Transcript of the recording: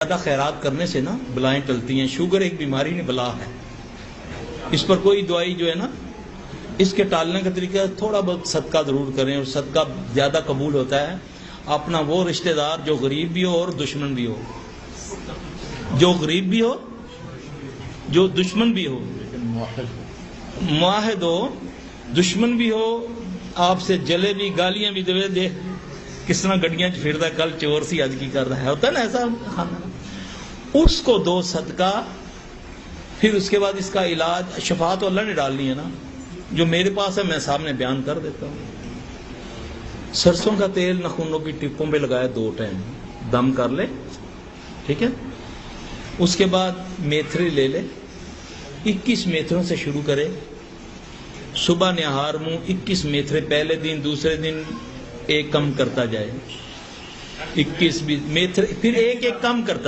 زیادہ خیرات کرنے سے نا بلائیں ٹلتی ہیں. شوگر ایک بیماری نے بلا ہے, اس پر کوئی دوائی جو ہے نا, اس کے ٹالنے کا طریقہ تھوڑا بہت صدقہ ضرور کریں, اور صدقہ زیادہ قبول ہوتا ہے اپنا وہ رشتہ دار جو غریب بھی ہو اور دشمن بھی ہو, جو غریب بھی ہو جو دشمن بھی ہو, معاہد ہو, دشمن بھی ہو, آپ سے جلے بھی, گالیاں بھی دے, دیکھ کس طرح گڈیاں پھرتا ہے, کل چور سی اج کی کر رہا ہے, ہوتا ہے نا ایسا, اس کو دو صدقہ. پھر اس کے بعد اس کا علاج, شفا تو اللہ نے ڈالنی ہے نا, جو میرے پاس ہے میں سامنے بیان کر دیتا ہوں. سرسوں کا تیل ناخنوں کی ٹپوں پہ لگائے 2 ٹائم, دم کر لے, ٹھیک ہے. اس کے بعد میتھری لے لے, 21 میتھروں سے شروع کرے, صبح نہار منہ 21 میتھرے, پہلے دن دوسرے دن ایک کم کرتا جائے, 21 میتھرے, پھر ایک کم کرتا